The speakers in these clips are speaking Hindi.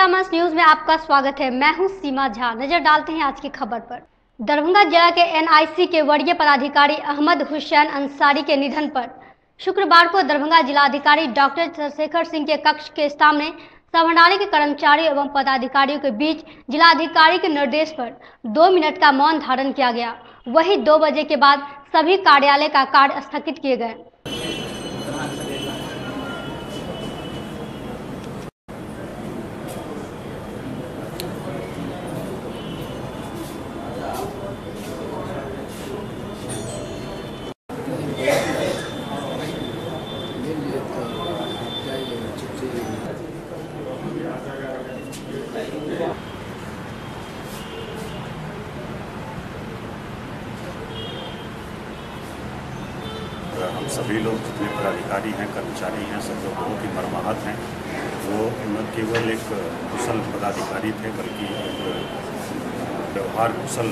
मिथिला मंच न्यूज में आपका स्वागत है। मैं हूं सीमा झा। नजर डालते हैं आज की खबर पर। दरभंगा जिला के एनआईसी के वरीय पदाधिकारी अहमद हुसैन अंसारी के निधन पर शुक्रवार को दरभंगा जिलाधिकारी डॉक्टर चंद्रशेखर सिंह के कक्ष के सामने समाहरणालय के कर्मचारियों एवं पदाधिकारियों के बीच जिलाधिकारी के निर्देश पर 2 मिनट का मौन धारण किया गया। वहीं 2 बजे के बाद सभी कार्यालय का कार्य स्थगित किए गए। हम सभी लोग जितने पदाधिकारी हैं, कर्मचारी हैं, सब लोग बहुत ही मर्माहत हैं। वो न केवल एक कुशल पदाधिकारी थे बल्कि एक व्यवहार कुशल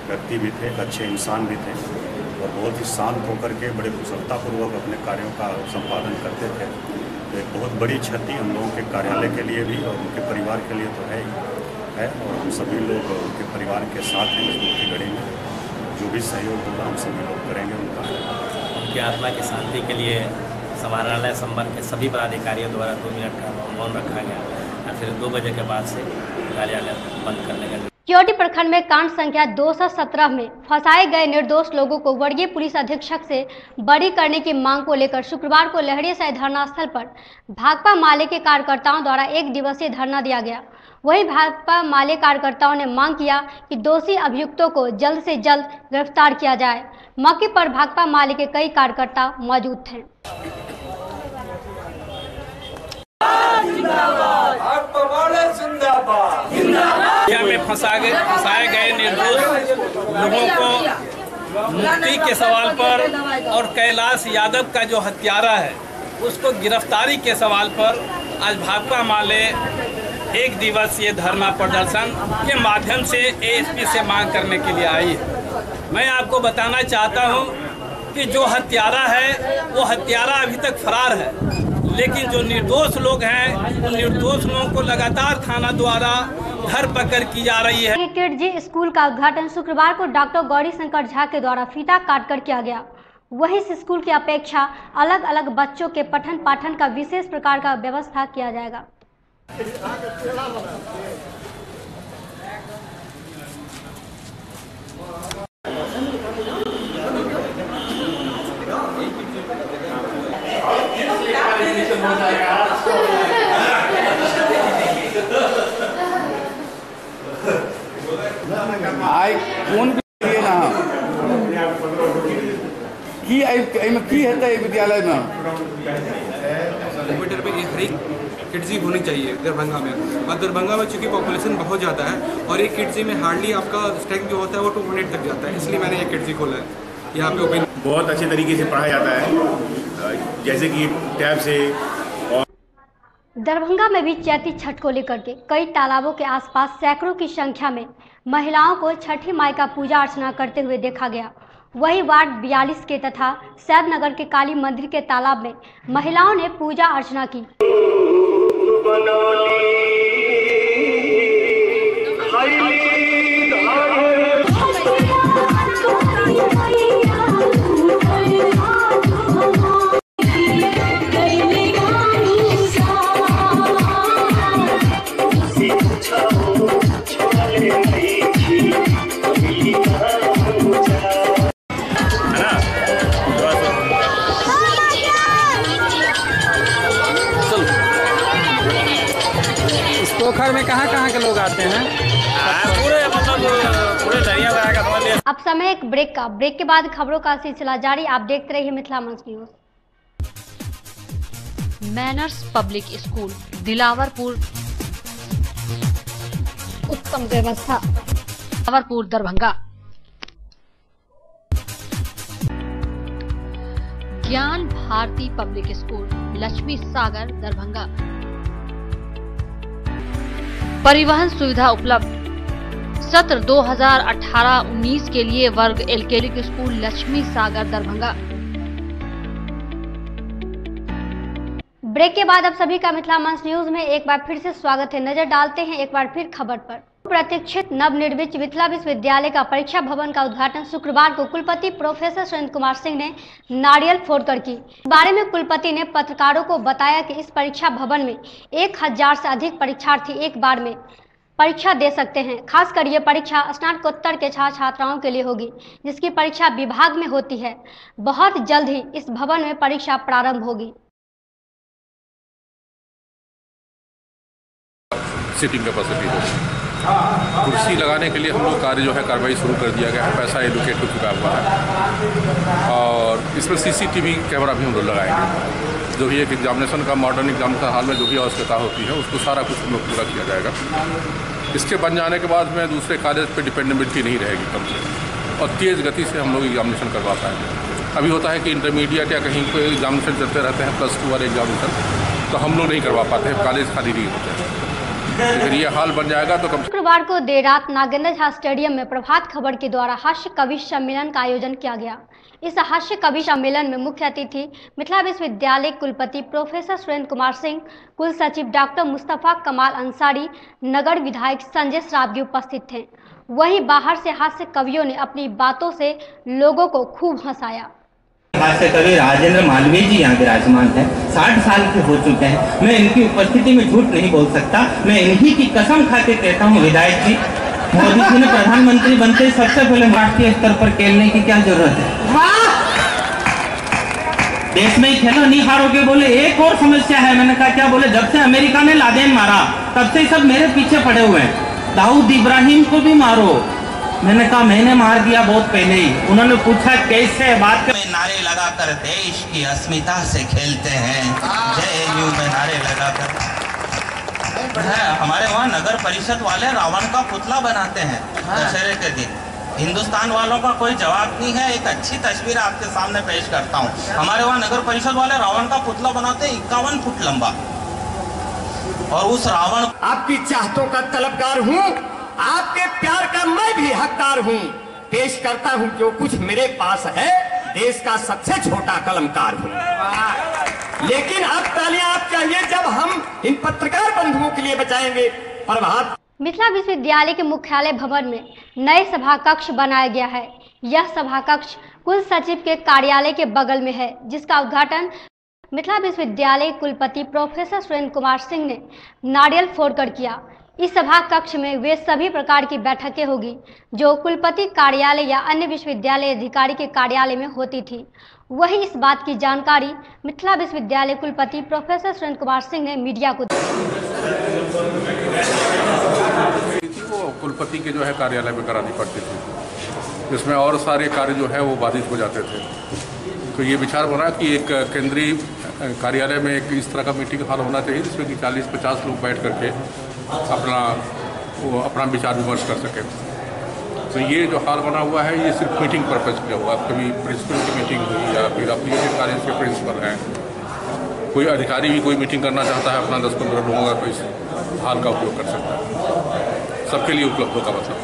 व्यक्ति भी थे, अच्छे इंसान भी थे और बहुत ही शांत होकर के बड़े कुशलतापूर्वक अपने कार्यों का संपादन करते थे। तो एक बहुत बड़ी क्षति हम लोगों के कार्यालय के लिए भी और उनके परिवार के लिए तो है और हम सभी लोग उनके परिवार के साथ हैं। उनकी घड़ी में जो भी सहयोग होगा हम सभी लोग करेंगे। उनकी आत्मा की शांति के लिए समाहरणालय संबंध के सभी पदाधिकारियों द्वारा 2 मिनट का मौन रखा गया और फिर 2 बजे के बाद से कार्यालय बंद करने का। केवटी प्रखंड में कांड संख्या 217 में फंसाए गए निर्दोष लोगों को वर्गीय पुलिस अधीक्षक से बरी करने की मांग को लेकर शुक्रवार को लहरियासराय धरना स्थल पर भाकपा माले के कार्यकर्ताओं द्वारा 1 दिवसीय धरना दिया गया। वहीं भाकपा माले कार्यकर्ताओं ने मांग किया कि दोषी अभियुक्तों को जल्द से जल्द गिरफ्तार किया जाए। मौके पर भाकपा माले के कई कार्यकर्ता मौजूद थे। में फंसाए गए निर्दोष लोगों को मुक्ति के सवाल पर और कैलाश यादव का जो हत्यारा है उसको गिरफ्तारी के सवाल पर आज भाकपा माले 1 दिवसीय धरना प्रदर्शन के माध्यम से एएसपी से मांग करने के लिए आई है। मैं आपको बताना चाहता हूं कि जो हत्यारा है वो हत्यारा अभी तक फरार है, लेकिन जो निर्दोष लोग हैं उन निर्दोष लोगों को लगातार थाना द्वारा धरपकड़ की जा रही है। किडजी स्कूल का उद्घाटन शुक्रवार को डॉक्टर गौरी शंकर झा के द्वारा फीता काटकर किया गया। वहीं इस स्कूल की अपेक्षा अलग अलग बच्चों के पठन पाठन का विशेष प्रकार का व्यवस्था किया जाएगा। की है विद्यालय में कंप्यूटर पे हर एक किड्जी होनी चाहिए दरभंगा में। और दरभंगा में चूँकि पॉपुलेशन बहुत ज़्यादा है और एक किड्जी में हार्डली आपका स्ट्रेंथ जो होता है वो 200 तक जाता है, इसलिए मैंने एक किड्जी खोला है। यहाँ पे बहुत अच्छे तरीके से पढ़ाया जाता है, जैसे कि टैब से। दरभंगा में भी चैती छठ को लेकर के कई तालाबों के आसपास सैकड़ों की संख्या में महिलाओं को छठी माई का पूजा अर्चना करते हुए देखा गया। वहीं वार्ड 42 के तथा सैदनगर के काली मंदिर के तालाब में महिलाओं ने पूजा अर्चना की। पोखर में कहाँ के लोग आते हैं? पूरे दरिया का। अब समय एक ब्रेक के बाद खबरों का सिलसिला जारी। आप देखते रहिए मिथिला मंच news. Manners public school Dilawarpur, उत्तम व्यवस्था, दिलावरपुर दरभंगा। ज्ञान भारती पब्लिक स्कूल लक्ष्मी सागर दरभंगा। परिवहन सुविधा उपलब्ध। सत्र 2018-19 के लिए वर्ग एलकेली स्कूल लक्ष्मी सागर दरभंगा। ब्रेक के बाद अब सभी का मिथिला मंच न्यूज में एक बार फिर से स्वागत है। नजर डालते हैं एक बार फिर खबर पर। प्रतीक्षित नवनिर्मित मिथिला विश्वविद्यालय का परीक्षा भवन का उद्घाटन शुक्रवार को कुलपति प्रोफेसर सुरेंद्र कुमार सिंह ने नारियल फोड़कर की। इस बारे में कुलपति ने पत्रकारों को बताया कि इस परीक्षा भवन में 1000 से अधिक परीक्षार्थी एक बार में परीक्षा दे सकते हैं। खासकर ये परीक्षा स्नातकोत्तर के छात्र छात्राओं के लिए होगी, जिसकी परीक्षा विभाग में होती है। बहुत जल्द ही इस भवन में परीक्षा प्रारंभ होगी। सिटिंग कैपेसिटी हो, कुर्सी लगाने के लिए हम लोग कार्य जो है कार्रवाई शुरू कर दिया गया है, पैसा एलोकेट हो चुका हुआ है और इसमें CCTV कैमरा भी हम लोग लगाएंगे। जो भी एक एग्जामिनेशन का मॉडर्न एग्जामिनेशन हॉल में जो भी आवश्यकता होती है उसको सारा कुछ हम लोग पूरा किया जाएगा। इसके बन जाने के बाद में दूसरे कॉलेज पे डिपेंडेबिलिटी नहीं रहेगी कम से और तेज़ गति से हम लोग एग्जामिनेशन करवा पाएंगे। अभी होता है कि इंटरमीडिएट या कहीं कोई एग्जामिनेशन चलते रहते हैं +2 वाले एग्जामिनेशन, तो हम लोग नहीं करवा पाते हैं, कॉलेज खाली नहीं होते हैं। लेकिन ये हाल बन जाएगा तो शुक्रवार को देर रात नागेंद्र झा स्टेडियम में प्रभात खबर के द्वारा हास्य कवि सम्मेलन का आयोजन किया गया। इस हास्य कवि सम्मेलन में मुख्य अतिथि मिथिला विश्वविद्यालय कुलपति प्रोफेसर सुरेंद्र कुमार सिंह, कुल सचिव डॉक्टर मुस्तफा कमाल अंसारी, नगर विधायक संजय श्रावगी उपस्थित थे। वहीं बाहर से हास्य कवियों ने अपनी बातों से लोगों को खूब हंसाया। हास्य कवि राजेंद्र मालवीय जी यहाँ विराजमान हैं, 60 साल के हो चुके हैं। मैं इनकी उपस्थिति में झूठ नहीं बोल सकता, मैं इन्हीं की कसम खा के कहता हूँ विधायक जी, मोदी जी ने प्रधानमंत्री बनते सबसे पहले राष्ट्रीय स्तर पर खेलने की क्या जरूरत है? देश में ही खेलो, नहीं हारोगे। बोले एक और समस्या है। मैंने कहा क्या? बोले जब से अमेरिका ने लादेन मारा तब से सब मेरे पीछे पड़े हुए हैं, दाऊद इब्राहिम को भी मारो। मैंने कहा मैंने मार दिया बहुत पहले ही। उन्होंने पूछा कैसे? बात में नारे लगाकर देश की अस्मिता से खेलते हैं, JNU में नारे लगाकर। हमारे वहाँ नगर परिषद वाले रावण का पुतला बनाते हैं दशहरे के दिन। हिंदुस्तान वालों का कोई जवाब नहीं है। एक अच्छी तस्वीर आपके सामने पेश करता हूँ। हमारे वहाँ नगर परिषद वाले रावण का पुतला बनाते हैं 51 फुट लंबा, और उस रावण आपकी चाहतों का तलबगार हूँ, आपके प्यार का मैं भी हकदार हूँ। पेश करता हूँ जो कुछ मेरे पास है, देश का सबसे छोटा कलमकार हूँ। लेकिन अब तालियां आप चाहिए जब हम इन पत्रकार बंधुओं के लिए बचाएंगे। प्रभात मिथिला विश्वविद्यालय के मुख्यालय भवन में नए सभा कक्ष बनाया गया है। यह सभा कक्ष कुल सचिव के कार्यालय के बगल में है, जिसका उद्घाटन मिथिला विश्वविद्यालय कुलपति प्रोफेसर सुरेंद्र कुमार सिंह ने नारियल फोड़कर किया। इस सभा कक्ष में वे सभी प्रकार की बैठकें होगी जो कुलपति कार्यालय या अन्य विश्वविद्यालय अधिकारी के कार्यालय में होती थी। वहीं इस बात की जानकारी मिथिला विश्वविद्यालय कुलपति प्रोफेसर सुरेंद्र कुमार सिंह ने मीडिया को दी। वो कुलपति के जो है कार्यालय में करानी पड़ती थी, जिसमें और सारे कार्य जो है वो बाधित हो जाते थे। तो ये विचार बना कि एक केंद्रीय कार्यालय में एक इस तरह का मीटिंग हॉल होना चाहिए जिसमें कि 40-50 लोग बैठ करके अपना विचार विमर्श कर सके। तो ये जो हाल बना हुआ है ये सिर्फ मीटिंग पर्पज़ किया हुआ। कभी प्रिंसिपल की मीटिंग हुई या फिर एफिलिएटेड कॉलेज के प्रिंसिपल हैं, कोई अधिकारी भी कोई मीटिंग करना चाहता है अपना 10-15 लोगों का, तो इस हाल का उपयोग कर सकता है। सबके लिए उपलब्ध होगा मतलब।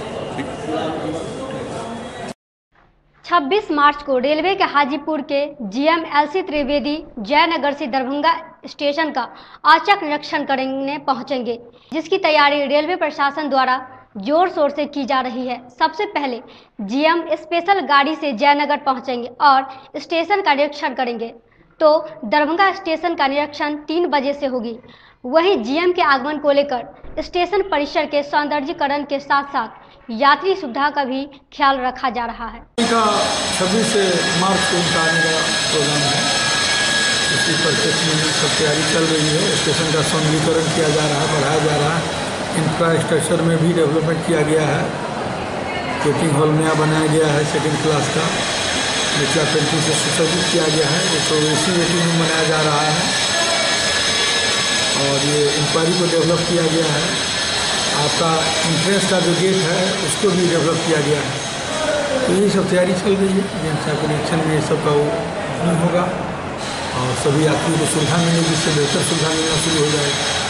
26 मार्च को रेलवे के हाजीपुर के GM LC त्रिवेदी जयनगर से दरभंगा स्टेशन का औचक निरीक्षण करने पहुंचेंगे, जिसकी तैयारी रेलवे प्रशासन द्वारा जोर शोर से की जा रही है। सबसे पहले GM स्पेशल गाड़ी से जयनगर पहुंचेंगे और स्टेशन का निरीक्षण करेंगे। तो दरभंगा स्टेशन का निरीक्षण 3 बजे से होगी। वहीं GM के आगमन को लेकर स्टेशन परिसर के सौंदर्यीकरण के साथ साथ यात्री सुविधा का भी ख्याल रखा जा रहा है। 26 मार्च को उनका आने का प्रोग्राम है, इसी परिप्रेक्ष्य में सब तैयारी चल रही है। स्टेशन का सौंदर्यीकरण किया जा रहा है, बढ़ाया जा रहा है। इंफ्रास्ट्रक्चर में भी डेवलपमेंट किया गया है। वेटिंग हॉल नया बनाया गया है 2nd क्लास का, निचला पेंटिंग से सुसज्जित किया गया है। तो AC वेटिंग रूम बनाया जा रहा है और ये इंक्वायरी को डेवलप किया गया है। आपका इंट्रेंस का जो गेट है उसको भी डेवलप किया गया है। तो ये सब तैयारी चल रही है। जनता के निरीक्षण में ये सब का नहीं होगा और सभी यात्रियों को सुविधा मिलेगी, जिससे बेहतर सुविधा मिलना शुरू हो जाएगी।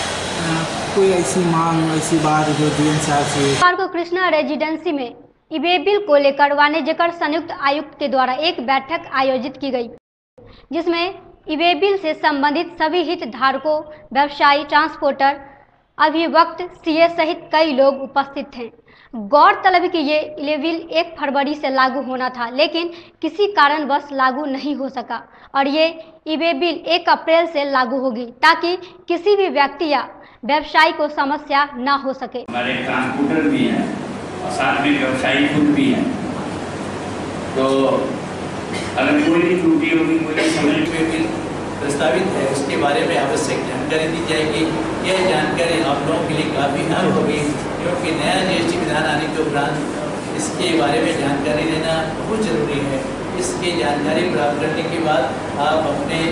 कोई ऐसी मांग, ऐसी बात जो DM साहब से को कृष्णा रेजिडेंसी में ई-वे बिल को लेकर वाणिज्यकर संयुक्त आयुक्त के द्वारा एक बैठक आयोजित की गई, जिसमें इवेबिल से संबंधित सभी हितधारकों, व्यवसायी, ट्रांसपोर्टर, अभिवक्त, सीए सहित कई लोग उपस्थित थे। गौरतलब कि ये इवेबिल 1 फरवरी से लागू होना था, लेकिन किसी कारणवश लागू नहीं हो सका और ये इवेबिल 1 अप्रैल से लागू होगी ताकि किसी भी व्यक्ति या व्यवसायी को समस्या न हो सके। हमारे ट्रांसपोर्टर भी हैं और साथ में व्यवसायी खुद भी हैं, तो अगर कोई भी त्रुटि होगी, कोई समझ में प्रस्तावित है उसके बारे में आवश्यक जानकारी दी जाएगी। यह जानकारी आप लोगों के लिए काफ़ी अहम होगी, क्योंकि नया जीएसटी विधान आने के उपरांत इसके बारे में जानकारी देना बहुत जरूरी है। इसकी जानकारी प्राप्त करने के बाद आप अपने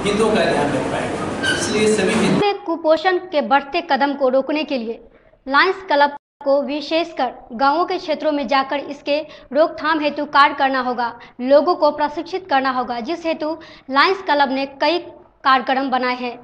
हितों का ध्यान रख पाएंगे। इसलिए सभी कुपोषण के बढ़ते कदम को रोकने के लिए लायंस क्लब को विशेषकर गांवों के क्षेत्रों में जाकर इसके रोकथाम हेतु कार्य करना होगा, लोगों को प्रशिक्षित करना होगा, जिस हेतु लायंस क्लब ने कई कार्यक्रम बनाए हैं।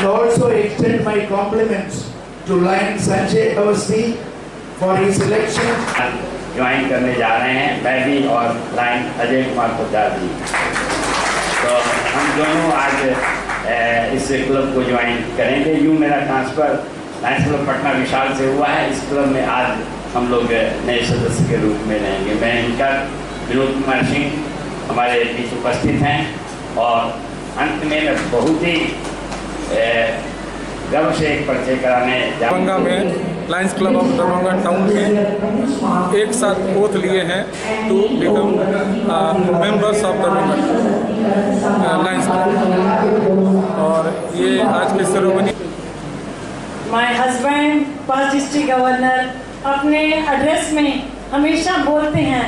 Also extend my compliments to Lion Sanjay Awasthi for his election. Join करने जा रहे हैं, मैं भी और लाइन अजय कुमार पोद्दार जी। तो हम दोनों आज इस क्लब को ज्वाइन करेंगे। यूँ मेरा ट्रांसफ़र लायंस क्लब पटना विशाल से हुआ है। इस क्लब में आज हम लोग नए सदस्य के रूप में रहेंगे। मैं इनका विनोद कुमार सिंह हमारे बीच उपस्थित हैं और अंत में मैं बहुत ही गर्व से एक परिचय कराने दरभंगा में Lions Club of Darbhanga town में एक साथ ओथ लिए हैं to become members of Darbhanga Lions Club, और ये आज की ceremony. My husband first district governor अपने एड्रेस में हमेशा बोलते हैं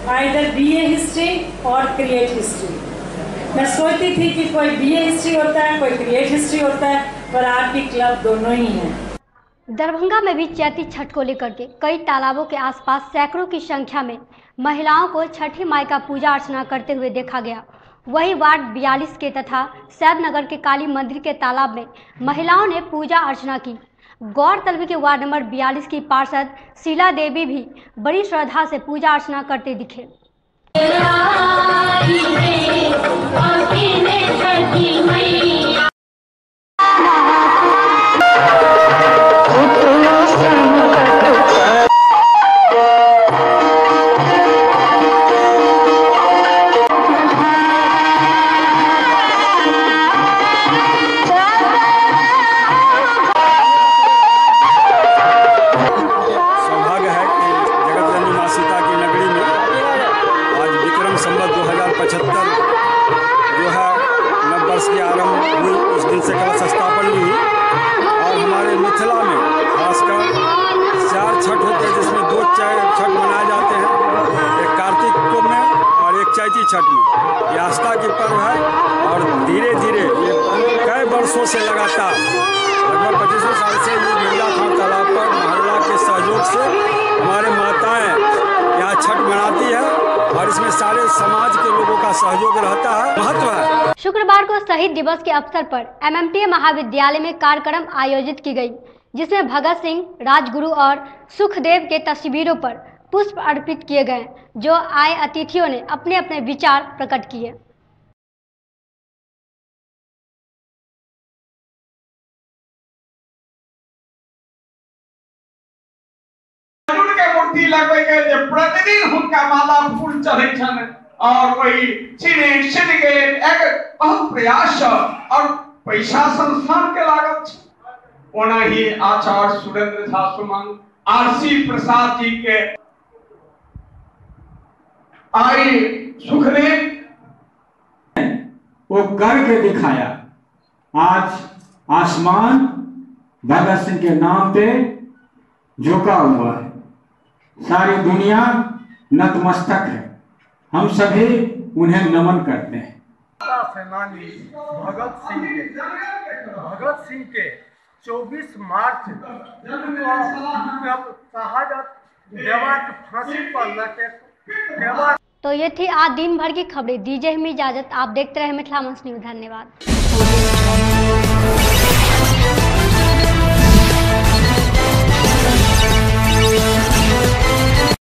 आइदर बीए हिस्ट्री और क्रिएट हिस्ट्री। मैं सोचती थी कि कोई बीए हिस्ट्री होता है, कोई क्रिएट हिस्ट्री होता है, पर आपकी क्लब दोनों ही हैं। दरभंगा में भी चैती छठ को लेकर के कई तालाबों के आसपास सैकड़ों की संख्या में महिलाओं को छठी माई का पूजा अर्चना करते हुए देखा गया। वही वार्ड 42 के तथा सैदनगर के काली मंदिर के तालाब में महिलाओं ने पूजा अर्चना की। गौरतलब के वार्ड नंबर 42 की पार्षद शीला देवी भी बड़ी श्रद्धा से पूजा अर्चना करते दिखे। छठ में ये आस्था की पर्व है और धीरे धीरे ये कई वर्षों से लगातार लगभग 25 साल से ये मिर्जा खान तालाब पर मोहल्ला के सहयोग से हमारे माताएं यहाँ छठ मनाती है और इसमें सारे समाज के लोगों का सहयोग रहता है, महत्व है। शुक्रवार को शहीद दिवस के अवसर पर MMTA महाविद्यालय में कार्यक्रम आयोजित की गई, जिसमें भगत सिंह, राजगुरु और सुखदेव के तस्वीरों पर पुष्प अर्पित किए गए, जो आए अतिथियों ने अपने अपने विचार प्रकट किए। मूर्ति लगबे के जे प्रतिदिन हुनका माला फूल चढ़ै छन और वही छिड़े छिड़ के एक बहुत प्रयास और पैसा संस्थान के लागत छ। ओना ही आचार्य सुरेंद्र झा सुमन RC प्रसाद जी के आई सुखदेव वो करके दिखाया। आज आसमान भगत सिंह के नाम पे झुका हुआ है, सारी दुनिया नतमस्तक है, हम सभी उन्हें नमन करते हैं। सेनानी भगत सिंह के 24 मार्च जब शहादत देवा के फांसी पर लटे तो ये थी आज दिन भर की खबरें। दीजिए हमें इजाजत। आप देखते रहे मिथिला मंच न्यूज़। धन्यवाद।